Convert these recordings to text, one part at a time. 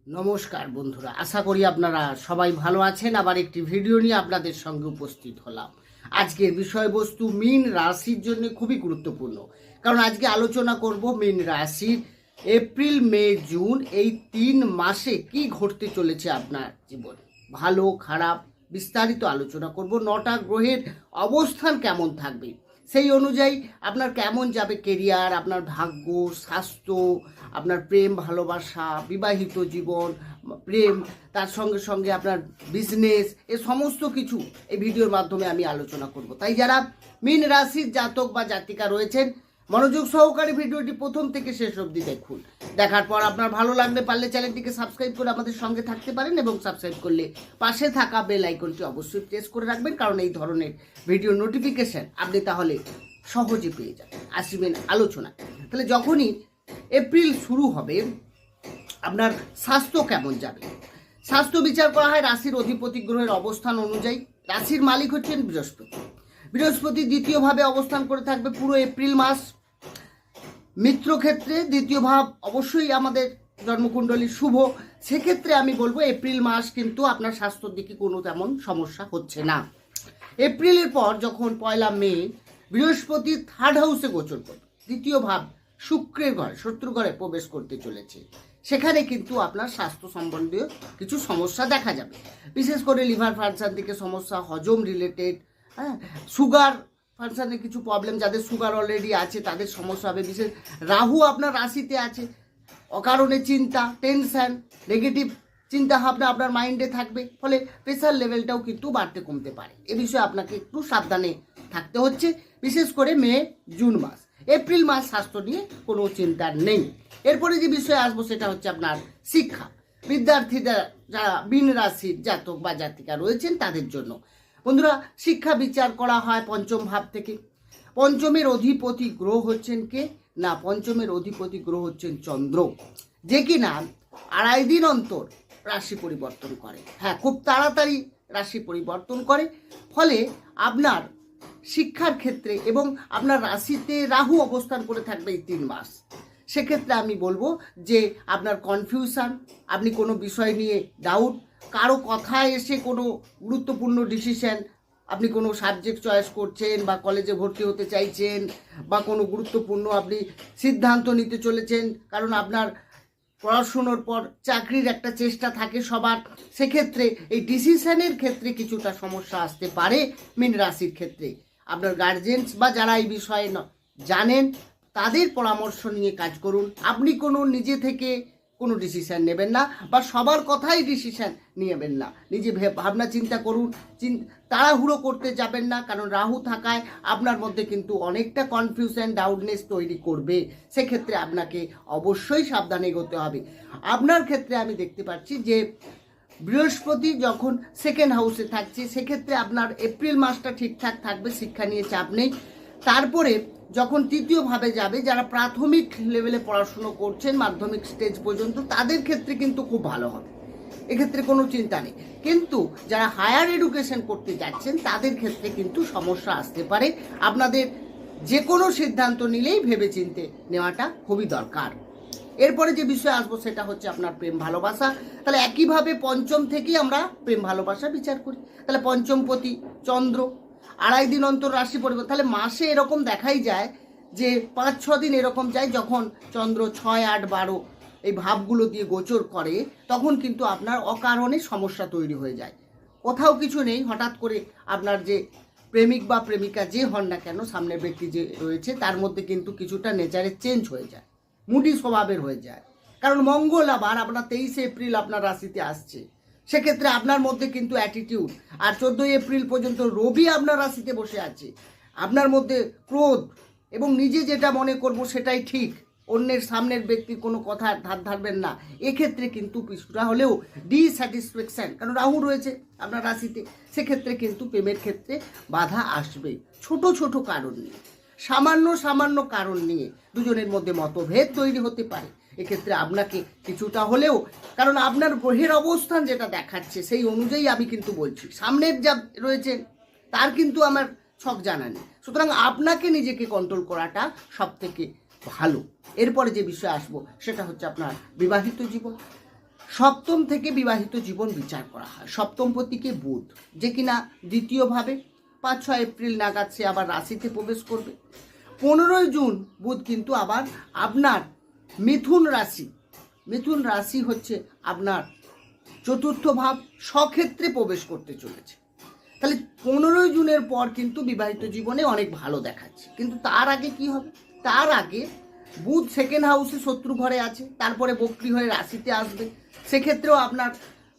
নমস্কার বন্ধুরা, আশা করি আপনারা সবাই ভালো আছেন। আবার একটি ভিডিও নিয়ে আপনাদের সঙ্গে উপস্থিত হলাম। আজকের বিষয়বস্তু মীন রাশির জন্য খুবই গুরুত্বপূর্ণ, কারণ আজকে আলোচনা করব মীন রাশির এপ্রিল, মে, জুন এই 3 মাসে কি ঘটতে চলেছে আপনার জীবনে, ভালো খারাপ বিস্তারিত আলোচনা করব। 9টা গ্রহের অবস্থান কেমন থাকবে, সেই অনুযায়ী আপনার কেমন যাবে কেরিয়ার, আপনার ভাগ্য, স্বাস্থ্য, আপনার প্রেম ভালোবাসা, বিবাহিত জীবন, প্রেম, তার সঙ্গে সঙ্গে আপনার বিজনেস, এ সমস্ত কিছু এই ভিডিওর মাধ্যমে আমি আলোচনা করব। তাই যারা মীন রাশির জাতক বা জাতিকা রয়েছেন, মনোযোগ সহকারে ভিডিওটি প্রথম থেকে শেষ অবধি দেখুন। দেখার পর আপনার ভালো লাগলে পারলে চ্যানেলটিকে সাবস্ক্রাইব করে আমাদের সঙ্গে থাকতে পারেন, এবং সাবস্ক্রাইব করলে পাশে থাকা বেল আইকনটি অবশ্যই প্রেস করে রাখবেন, কারণ এই ধরনের ভিডিও নোটিফিকেশন আপনি তাহলে সহজে পেয়ে যাবেন। আসবেন আলোচনা। তাহলে যখনই এপ্রিল শুরু হবে, আপনার স্বাস্থ্য কেমন যাবে? স্বাস্থ্য বিচার করা হয় রাশির অধিপতি গ্রহের অবস্থান অনুযায়ী। রাশির মালিক হচ্ছেন বৃহস্পতি। বৃহস্পতি দ্বিতীয়ভাবে অবস্থান করে থাকবে পুরো এপ্রিল মাস। মিত্র ক্ষেত্রে দ্বিতীয় ভাব অবশ্যই আমাদের জন্মকুণ্ডলী শুভ। সেক্ষেত্রে আমি বলবো এপ্রিল মাস কিন্তু আপনার স্বাস্থ্যের দিকে কোনো তেমন সমস্যা হচ্ছে না। এপ্রিলের পর যখন 1 মে বৃহস্পতি 3rd হাউসে গোচর করবে, দ্বিতীয় ভাব শুক্রের ঘরে, শত্রু ঘরে প্রবেশ করতে চলেছে, সেখানে কিন্তু আপনার স্বাস্থ্য সম্বন্ধীয় কিছু সমস্যা দেখা যাবে। বিশেষ করে লিভার ফাংশন থেকে সমস্যা, হজম রিলেটেড, সুগার ফাংশনের কিছু প্রবলেম, যাদের সুগার অলরেডি আছে তাদের সমস্যা হবে। বিশেষ রাহু আপনার রাশিতে আছে, অকারণে চিন্তা, টেনশন, নেগেটিভ চিন্তা ভাবনা আপনার মাইন্ডে থাকবে, ফলে প্রেশার লেভেলটাও কিন্তু বাড়তে কমতে পারে। এ বিষয়ে আপনাকে একটু সাবধানে থাকতে হচ্ছে, বিশেষ করে মে, জুন মাস। এপ্রিল মাস স্বাস্থ্য নিয়ে কোনো চিন্তা নেই। এরপরে যে বিষয়ে আসবো সেটা হচ্ছে আপনার শিক্ষা। বিদ্যার্থীরা যারা মীন রাশির জাতক বা জাতিকা রয়েছেন তাদের জন্য বন্ধুরা, শিক্ষা বিচার করা হয় পঞ্চম ভাব থেকে। পঞ্চমের অধিপতি গ্রহ হচ্ছেন কে না, পঞ্চমের অধিপতি গ্রহ হচ্ছেন চন্দ্র, যে কিনা 2.5 দিন অন্তর রাশি পরিবর্তন করে। হ্যাঁ, খুব তাড়াতাড়ি রাশি পরিবর্তন করে, ফলে আপনার শিক্ষার ক্ষেত্রে, এবং আপনার রাশিতে রাহু অবস্থান করে থাকবে এই 3 মাস। সেক্ষেত্রে আমি বলবো যে আপনার কনফিউশন, আপনি কোনো বিষয় নিয়ে ডাউট, কারো কথায় এসে কোনো গুরুত্বপূর্ণ ডিসিশন, আপনি কোনো সাবজেক্ট চয়েস করছেন বা কলেজে ভর্তি হতে চাইছেন বা কোনো গুরুত্বপূর্ণ আপনি সিদ্ধান্ত নিতে চলেছেন, কারণ আপনার পড়াশুনোর পর চাকরির একটা চেষ্টা থাকে সবার, সেক্ষেত্রে এই ডিসিশনের ক্ষেত্রে কিছুটা সমস্যা আসতে পারে মীন রাশির ক্ষেত্রে। আপনার গার্জেন্স বা যারা এই বিষয়ে জানেন তাদের পরামর্শ নিয়ে কাজ করুন। আপনি কোনো নিজে থেকে কোনো ডিসিশান নেবেন না, বা সবার কথাই ডিসিশান নেবেন না। নিজে ভাবনা চিন্তা করুন, তাড়াহুড়ো করতে যাবেন না, কারণ রাহু থাকায় আপনার মধ্যে কিন্তু অনেকটা কনফিউশন, ডাউটনেস তৈরি করবে। সেক্ষেত্রে আপনাকে অবশ্যই সাবধানে এগোতে হবে। আপনার ক্ষেত্রে আমি দেখতে পাচ্ছি যে বৃহস্পতি যখন 2nd হাউসে থাকছে, সেক্ষেত্রে আপনার এপ্রিল মাসটা ঠিকঠাক থাকবে, শিক্ষা নিয়ে চাপ নেই। তারপরে যখন 3য় ভাবে যাবে, যারা প্রাথমিক লেভেলে পড়াশুনো করছেন মাধ্যমিক স্টেজ পর্যন্ত, তাদের ক্ষেত্রে কিন্তু খুব ভালো হবে, এক্ষেত্রে কোনো চিন্তা নেই। কিন্তু যারা হায়ার এডুকেশন করতে যাচ্ছেন তাদের ক্ষেত্রে কিন্তু সমস্যা আসতে পারে। আপনাদের যে কোনো সিদ্ধান্ত নিলেই ভেবেচিন্তে নেওয়াটা খুবই দরকার। এরপরে যে বিষয়ে আসবো সেটা হচ্ছে আপনার প্রেম ভালোবাসা। তাহলে একইভাবে পঞ্চম থেকেই আমরা প্রেম ভালোবাসা বিচার করি। তাহলে পঞ্চমপতি চন্দ্র 2.5 দিন অন্তর রাশি পরিবর্তন, তাহলে মাসে এরকম দেখাই যায় যে 5-6 দিন এরকম যায় যখন চন্দ্র 6, 8, 12 এই ভাবগুলো দিয়ে গোচর করে, তখন কিন্তু আপনার অকারণে সমস্যা তৈরি হয়ে যায়। কোথাও কিছু নেই, হঠাৎ করে আপনার যে প্রেমিক বা প্রেমিকা যে হন না কেন, সামনের ব্যক্তি যে রয়েছে তার মধ্যে কিন্তু কিছুটা নেচারের চেঞ্জ হয়ে যায়, মুডি স্বভাবের হয়ে যায়। কারণ মঙ্গল আবার আপনার 23 এপ্রিল আপনার রাশিতে আসছে, সেক্ষেত্রে আপনার মধ্যে কিন্তু অ্যাটিটিউড, আর 14 এপ্রিল পর্যন্ত রবি আপনার রাশিতে বসে আছে, আপনার মধ্যে ক্রোধ, এবং নিজে যেটা মনে করব সেটাই ঠিক, অন্যের সামনের ব্যক্তির কোনো কথা ধার ধারবেন না। এক্ষেত্রে কিন্তু কিছুটা হলেও ডিস্যাটিসফ্যাকশন, কারণ রাহু রয়েছে আপনার রাশিতে, সেক্ষেত্রে কিন্তু প্রেমের ক্ষেত্রে বাধা আসবে ছোট ছোট কারণ নিয়ে, সামান্য সামান্য কারণ নিয়ে দুজনের মধ্যে মতভেদ তৈরি হতে পারে। এক্ষেত্রে আপনাকে কিছুটা হলেও, কারণ আপনার গ্রহের অবস্থান যেটা দেখাচ্ছে সেই অনুযায়ী আমি কিন্তু বলছি, সামনের যা রয়েছে তার কিন্তু আমার ছক জানা নেই, সুতরাং আপনাকে নিজেকে কন্ট্রোল করাটা সব থেকে ভালো। এরপরে যে বিষয়ে আসবো সেটা হচ্ছে আপনার বিবাহিত জীবন। সপ্তম থেকে বিবাহিত জীবন বিচার করা হয়। সপ্তম পতিকে বুধ, যে কিনা দ্বিতীয়ভাবে 5-6 এপ্রিল নাগাদ সে আবার রাশিতে প্রবেশ করবে। 15 জুন বুধ কিন্তু আবার আপনার মিথুন রাশি হচ্ছে আপনার চতুর্থ ভাব, স্বক্ষেত্রে প্রবেশ করতে চলেছে। তাহলে 15 জুনের পর কিন্তু বিবাহিত জীবনে অনেক ভালো দেখাচ্ছে। কিন্তু তার আগে কি হবে? তার আগে বুধ সেকেন্ড হাউসে শত্রু ঘরে আছে, তারপরে বক্রি হয়ে রাশিতে আসবে। সেক্ষেত্রেও আপনার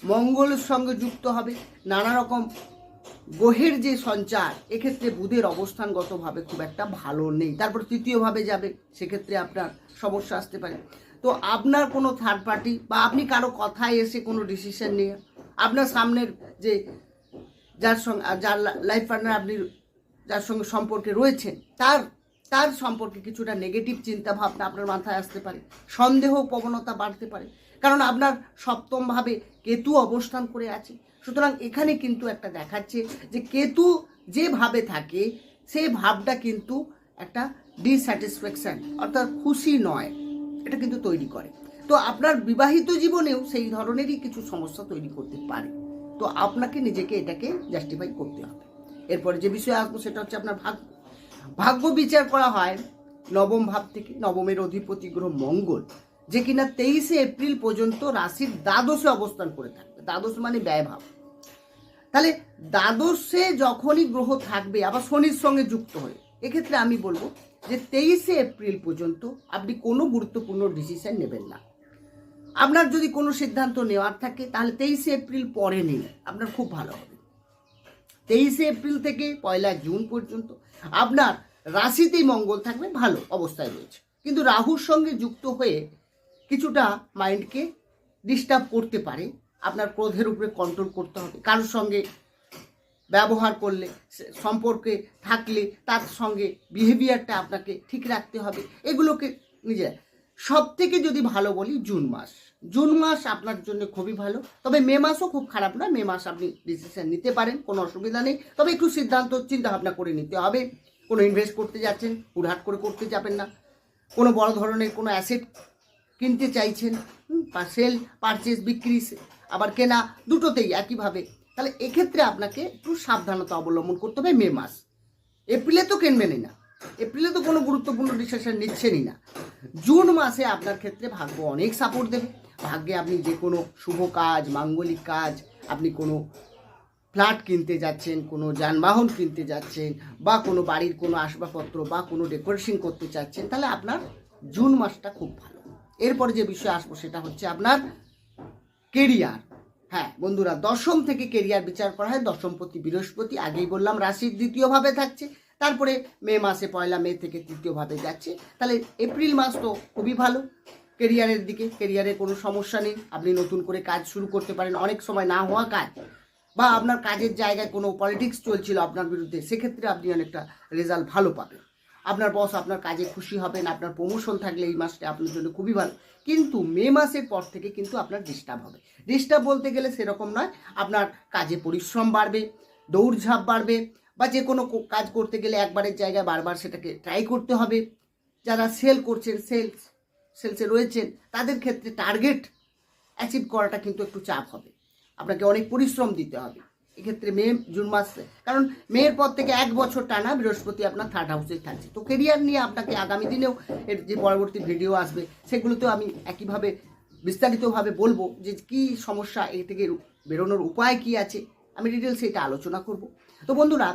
মঙ্গলের সঙ্গে যুক্ত হবে নানা রকম গ্রহের যে সঞ্চার, এক্ষেত্রে বুধের অবস্থানগতভাবে খুব একটা ভালো নেই। তারপর তৃতীয়ভাবে যাবে, সেক্ষেত্রে আপনার সমস্যা আসতে পারে। তো আপনার কোনো থার্ড পার্টি বা আপনি কারো কথায় এসে কোনো ডিসিশন নিয়ে আপনার সামনের যে যার লাইফ পার্টনার আপনি যার সঙ্গে সম্পর্কে রয়েছেন তার সম্পর্কে কিছুটা নেগেটিভ চিন্তা ভাবনা আপনার মাথায় আসতে পারে, সন্দেহ প্রবণতা বাড়তে পারে, কারণ আপনার সপ্তমভাবে কেতু অবস্থান করে আছে। সুতরাং এখানে কিন্তু একটা দেখাচ্ছে যে কেতু যে ভাবে থাকে সেই ভাবটা কিন্তু একটা ডিস্যাটিসফ্যাকশন অর্থাৎ খুশি নয়, এটা কিন্তু তৈরি করে। তো আপনার বিবাহিত জীবনেও সেই ধরনেরই কিছু সমস্যা তৈরি করতে পারে। তো আপনাকে নিজেকে এটাকে জাস্টিফাই করতে হবে। এরপরে যে বিষয়ে আসবো সেটা হচ্ছে আপনার ভাগ্য বিচার করা হয় নবম ভাব থেকে। নবমের অধিপতি গ্রহ মঙ্গল, যে কিনা 23 এপ্রিল পর্যন্ত রাশির দ্বাদশে অবস্থান করে থাকবে। দ্বাদশ মানে ব্যয় ভাব। তাহলে দ্বাদশে যখনই গ্রহ থাকবে আবার শনির সঙ্গে যুক্ত হয়ে, এক্ষেত্রে আমি বলবো যে 23 এপ্রিল পর্যন্ত আপনি কোনো গুরুত্বপূর্ণ ডিসিশন নেবেন না। আপনার যদি কোনো সিদ্ধান্ত নেওয়ার থাকে তাহলে 23 এপ্রিল পরে নিন, আপনার খুব ভালো হবে। 23 এপ্রিল থেকে 1 জুন পর্যন্ত আপনার রাশিতেই মঙ্গল থাকবে, ভালো অবস্থায় রয়েছে, কিন্তু রাহুর সঙ্গে যুক্ত হয়ে কিছুটা মাইন্ডকে ডিস্টার্ব করতে পারে। আপনার ক্রোধের উপরে কন্ট্রোল করতে হবে। কারোর সঙ্গে ব্যবহার করলে, সম্পর্কে থাকলে তার সঙ্গে বিহেভিয়ারটা আপনাকে ঠিক রাখতে হবে। এগুলোকে নিজে সব থেকে যদি ভালো বলি জুন মাস আপনার জন্য খুবই ভালো। তবে মে মাসও খুব খারাপ নয়, মে মাস আপনি ডিসিশন নিতে পারেন, কোনো অসুবিধা নেই। তবে একটু সিদ্ধান্ত চিন্তা ভাবনা করে নিতে হবে। কোনো ইনভেস্ট করতে যাচ্ছেন, হুটহাট করে করতে যাবেন না। কোনো বড় ধরনের কোনো অ্যাসেট কিনতে চাইছেন, সেল পারচেস বিক্রি আবার কেনা দুটোতেই একইভাবে, তাহলে এক্ষেত্রে আপনাকে একটু সাবধানতা অবলম্বন করতে হবে। মে মাস, এপ্রিলে তো কিনবেনই না, এপ্রিলে তো কোনো গুরুত্বপূর্ণ ডিসিশন নিচ্ছেনই না। জুন মাসে আপনার ক্ষেত্রে ভাগ্য অনেক সাপোর্ট দেবে। ভাগ্যে আপনি যে কোনো শুভ কাজ, মাঙ্গলিক কাজ, আপনি কোনো ফ্ল্যাট কিনতে যাচ্ছেন, কোনো যানবাহন কিনতে যাচ্ছেন, বা কোনো বাড়ির কোনো আসবাবপত্র বা কোনো ডেকোরেশন করতে চাচ্ছেন, তাহলে আপনার জুন মাসটা খুব ভালো। এরপরে যে বিষয়ে আসবো সেটা হচ্ছে আপনার কেরিয়ার। হ্যাঁ বন্ধুরা, দশম থেকে কেরিয়ার বিচার করা হয়। দশমপতি বৃহস্পতি, আগেই বললাম রাশির দ্বিতীয়ভাবে থাকছে। তারপরে মে মাসে 1 মে থেকে তৃতীয়ভাবে যাচ্ছে। তাহলে এপ্রিল মাস তো খুবই ভালো কেরিয়ারের দিকে। কেরিয়ারে কোনো সমস্যা নেই, আপনি নতুন করে কাজ শুরু করতে পারেন। অনেক সময় না হওয়া কাজ বা আপনার কাজের জায়গায় কোনো পলিটিক্স চলছিল আপনার বিরুদ্ধে, সেক্ষেত্রে আপনি অনেকটা রেজাল্ট ভালো পাবেন। আপনার বস আপনার কাজে খুশি হবেন। আপনার প্রমোশন থাকলে এই মাসটা আপনার জন্য খুবই ভালো। কিন্তু মে মাসের পর থেকে কিন্তু আপনার ডিস্টার্ব হবে। ডিস্টার্ব বলতে গেলে সেরকম নয়, আপনার কাজে পরিশ্রম বাড়বে, দৌড়ঝাঁপ বাড়বে, বা যে কোনো কাজ করতে গেলে একবারের জায়গায় বারবার সেটাকে ট্রাই করতে হবে। যারা সেল করছেন, সেলসে রয়েছেন, তাদের ক্ষেত্রে টার্গেট অ্যাচিভ করাটা কিন্তু একটু চাপ হবে, আপনাকে অনেক পরিশ্রম দিতে হবে এক্ষেত্রে মে জুন মাসে। কারণ মেয়ের পর থেকে 1 বছর টানা বৃহস্পতি আপনার থার্ড হাউসেই থাকছে। তো কেরিয়ার নিয়ে আপনাকে আগামী দিনেও এর যে পরবর্তী ভিডিও আসবে সেগুলোতেও আমি একইভাবে বিস্তারিতভাবে বলবো যে কি সমস্যা, এ থেকে বেরোনোর উপায় কি আছে, আমি ডিটেলসে এটা আলোচনা করব। তো বন্ধুরা,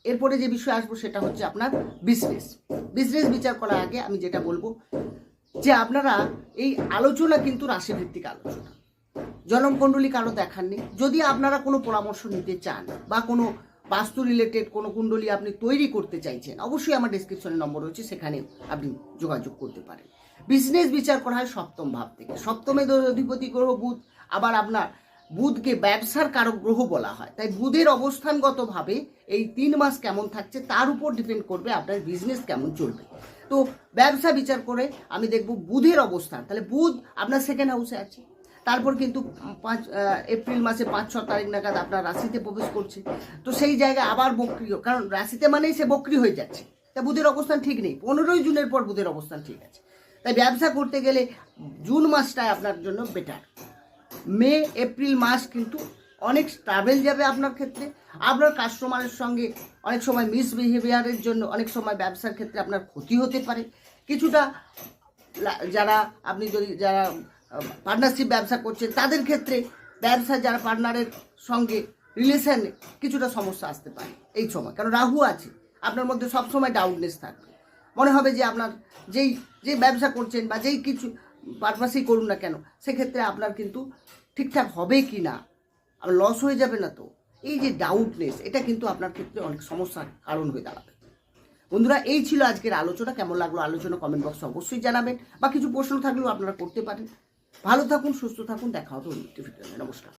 এরপরে যে বিষয় আসবো সেটা হচ্ছে আপনার বিজনেস বিচার করার আগে আমি যেটা বলবো যে আপনারা এই আলোচনা কিন্তু রাশিভিত্তিক আলোচনা, জনমকুণ্ডলী কারো দেখাননি। যদি আপনারা কোনো পরামর্শ নিতে চান বা কোনো বাস্তু রিলেটেড কোনো কুণ্ডলী আপনি তৈরি করতে চাইছেন, অবশ্যই আমার ডেসক্রিপশনে নম্বর রয়েছে, সেখানে আপনি যোগাযোগ করতে পারেন। বিজনেস বিচার করা হয় সপ্তম ভাব থেকে। সপ্তমের অধিপতি গ্রহ বুধ, আবার আপনার বুধকে ব্যবসার কারক গ্রহ বলা হয়। তাই বুধের অবস্থানগতভাবে এই 3 মাস কেমন থাকছে তার উপর ডিপেন্ড করবে আপনার বিজনেস কেমন চলবে। তো ব্যবসা বিচার করে আমি দেখব বুধের অবস্থান, তাহলে বুধ আপনার সেকেন্ড হাউসে আছে। তারপর কিন্তু এপ্রিল মাসে 5-6 তারিখ নাগাদ আপনার রাশিতে প্রবেশ করছে। তো সেই জায়গায় আবার বক্রি, কারণ রাশিতে মানেই সে বক্রি হয়ে যাচ্ছে, তা বুধের অবস্থান ঠিক নেই। 15 জুনের পর বুধের অবস্থান ঠিক আছে। তাই ব্যবসা করতে গেলে জুন মাসটাই আপনার জন্য বেটার। মে এপ্রিল মাস কিন্তু অনেক ট্রাভেল যাবে আপনার ক্ষেত্রে। আপনার কাস্টমারের সঙ্গে অনেক সময় মিসবিহেভিয়ারের জন্য অনেক সময় ব্যবসার ক্ষেত্রে আপনার ক্ষতি হতে পারে কিছুটা। যারা যারা পার্টনারশিপ ব্যবসা করছেন তাদের ক্ষেত্রে ব্যবসা যারা পার্টনারের সঙ্গে রিলেশনে কিছুটা সমস্যা আসতে পারে এই সময়, কারণ রাহু আছে আপনার মধ্যে সবসময় ডাউটনেস থাকবে। মনে হবে যে আপনার যে ব্যবসা করছেন বা যেই কিছু পারপাসেই করুন না কেন, সেক্ষেত্রে আপনার কিন্তু ঠিকঠাক হবে কি না, লস হয়ে যাবে না তো, এই যে ডাউটনেস, এটা কিন্তু আপনার ক্ষেত্রে অনেক সমস্যার কারণ হয়ে দাঁড়াবে। বন্ধুরা, এই ছিল আজকের আলোচনা। কেমন লাগলো আলোচনা কমেন্ট বক্সে অবশ্যই জানাবেন, বা কিছু প্রশ্ন থাকলেও আপনারা করতে পারেন। ভালো থাকুন, সুস্থ থাকুন, দেখা হবে অন্য একটি ভিডিওতে। নমস্কার।